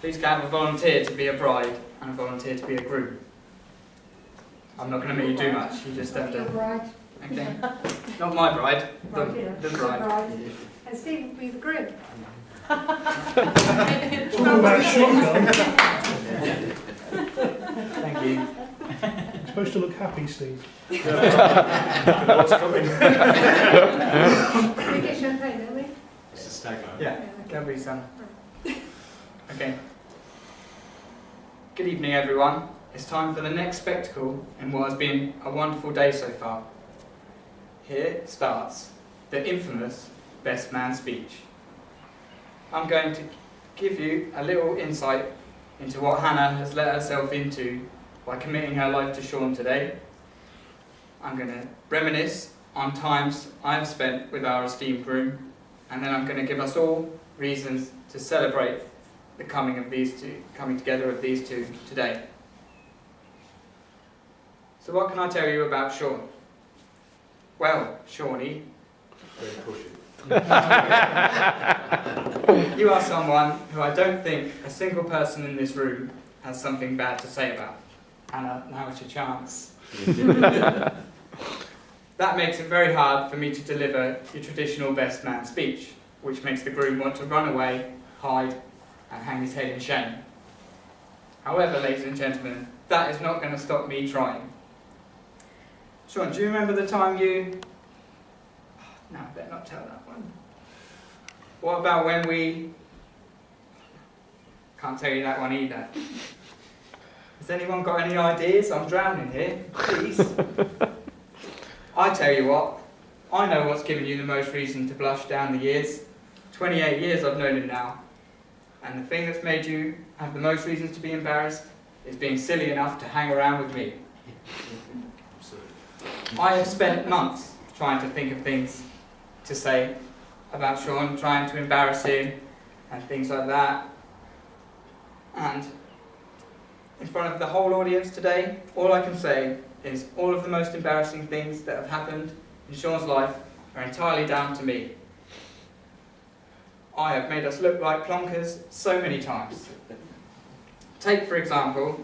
Please can I have a volunteer to be a bride and a volunteer to be a groom? I'm not going to make you do much, you just have to... bride. Okay. Not my bride, the bride. And Steve will be the groom. What about shotgun? Thank you. You're supposed to look happy, Steve. What's coming? We get champagne, don't we? It's a stag line. Yeah, there'll be some. Okay. Good evening, everyone. It's time for the next spectacle in what has been a wonderful day so far. Here starts the infamous Best Man speech. I'm going to give you a little insight into what Hannah has let herself into by committing her life to Sean today. I'm going to reminisce on times I've spent with our esteemed groom, and then I'm going to give us all reasons to celebrate the coming together of these two today. So what can I tell you about Sean? Well, Shawnee, Very pushy. you are someone who I don't think a single person in this room has something bad to say about. Hannah, now it's your chance. That makes it very hard for me to deliver your traditional best man speech, which makes the groom want to run away, hide, and hang his head in shame. However, ladies and gentlemen, that is not going to stop me trying. Sean, do you remember the time you... No, I better not tell that one. What about when we... Can't tell you that one either. Has anyone got any ideas? I'm drowning here. Please. I tell you what, I know what's given you the most reason to blush down the years. 28 years I've known him now. And the thing that's made you have the most reasons to be embarrassed is being silly enough to hang around with me. I have spent months trying to think of things to say about Sean, trying to embarrass him and things like that. And in front of the whole audience today, all I can say is all of the most embarrassing things that have happened in Sean's life are entirely down to me. I have made us look like plonkers so many times. Take, for example,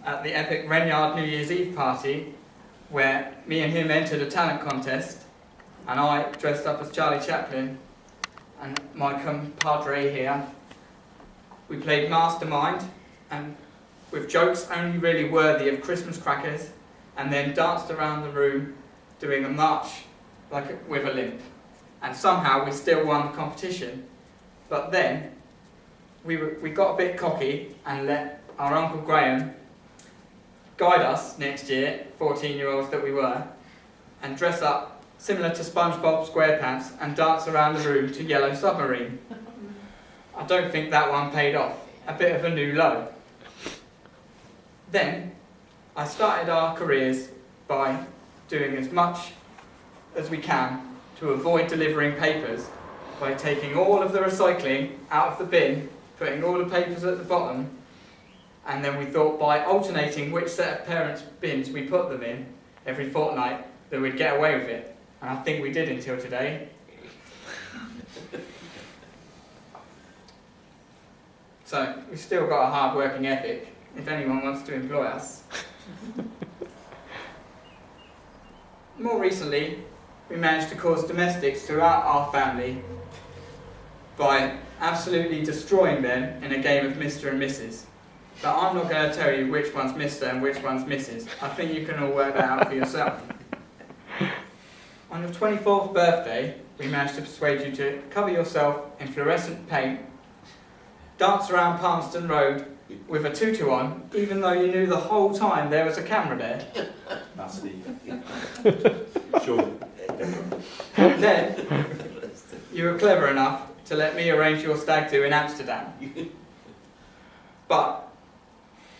at the epic Renyard New Year's Eve party, where me and him entered a talent contest, and I dressed up as Charlie Chaplin, and my compadre here, we played Mastermind, and with jokes only really worthy of Christmas crackers, and then danced around the room doing a march with a limp. And somehow we still won the competition. But then we got a bit cocky and let our Uncle Graham guide us next year, 14-year-olds that we were, and dress up similar to SpongeBob SquarePants and dance around the room to Yellow Submarine. I don't think that one paid off. A bit of a new low. Then I started our careers by doing as much as we can to avoid delivering papers by taking all of the recycling out of the bin, putting all the papers at the bottom, and then we thought by alternating which set of parents' bins we put them in every fortnight that we'd get away with it. And I think we did until today. So, we've still got a hard working ethic, if anyone wants to employ us. More recently, we managed to cause domestics throughout our family by absolutely destroying them in a game of Mr. and Mrs. But I'm not going to tell you which one's Mr. and which one's Mrs. I think you can all work that out for yourself. On your 24th birthday, we managed to persuade you to cover yourself in fluorescent paint, dance around Palmerston Road with a tutu on, even though you knew the whole time there was a camera there. That's Steve. Sure. Then, you were clever enough to let me arrange your stag do in Amsterdam. But,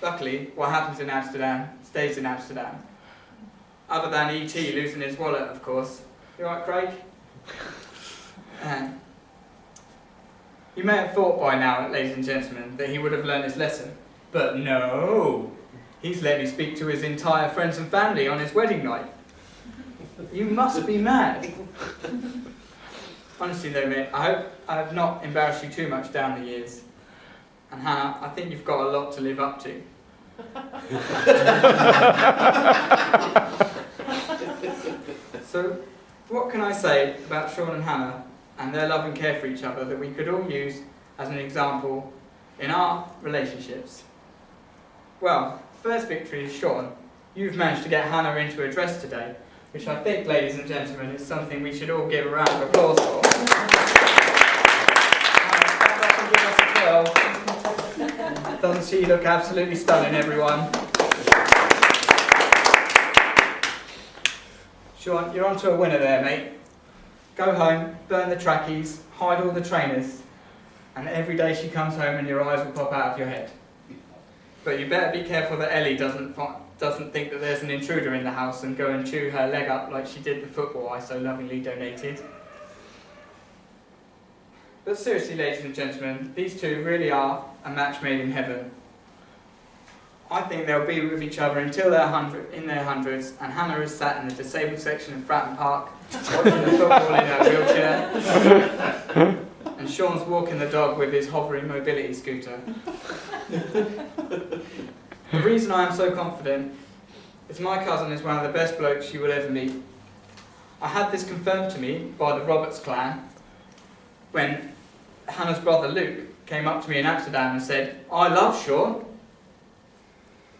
luckily, what happens in Amsterdam stays in Amsterdam. Other than E.T. losing his wallet, of course. You alright, Craig? You may have thought by now, ladies and gentlemen, that he would have learned his lesson. But no! He's let me speak to his entire friends and family on his wedding night. You must be mad. Honestly though, mate, I hope I have not embarrassed you too much down the years. and Hannah, I think you've got a lot to live up to. So, what can I say about Sean and Hannah and their love and care for each other that we could all use as an example in our relationships? Well, first victory is Sean. You've managed to get Hannah into a dress today, which I think, ladies and gentlemen, is something we should all give a round of applause for. Doesn't she look absolutely stunning, everyone? Sean, you're on to a winner there, mate. Go home, burn the trackies, hide all the trainers, and every day she comes home and your eyes will pop out of your head. But you better be careful that Ellie doesn't think that there's an intruder in the house and go and chew her leg up like she did the football I so lovingly donated. But seriously, ladies and gentlemen, these two really are a match made in heaven. I think they'll be with each other until they're in their hundreds, and Hannah is sat in the disabled section of Fratton Park, watching the football in her wheelchair, and Sean's walking the dog with his hovering mobility scooter. The reason I am so confident is my cousin is one of the best blokes you will ever meet. I had this confirmed to me by the Roberts clan when Hannah's brother Luke came up to me in Amsterdam and said, "I love Sean."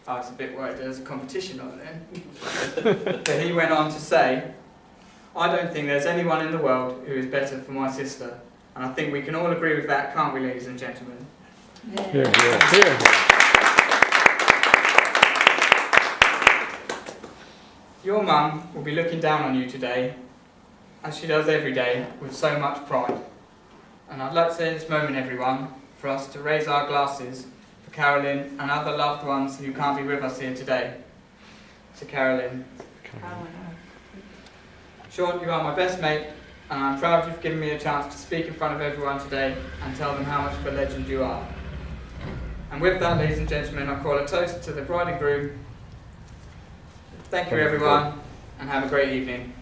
I was a bit worried there was a competition on then. But he went on to say, "I don't think there's anyone in the world who is better for my sister." And I think we can all agree with that, can't we, ladies and gentlemen? Yeah. Your mum will be looking down on you today, as she does every day, with so much pride. And I'd like to say in this moment, everyone, for us to raise our glasses for Carolyn and other loved ones who can't be with us here today. To Carolyn. Sean, you are my best mate, and I'm proud you've given me a chance to speak in front of everyone today and tell them how much of a legend you are. And with that, ladies and gentlemen, I call a toast to the bride and groom. Thank you, everyone, and have a great evening.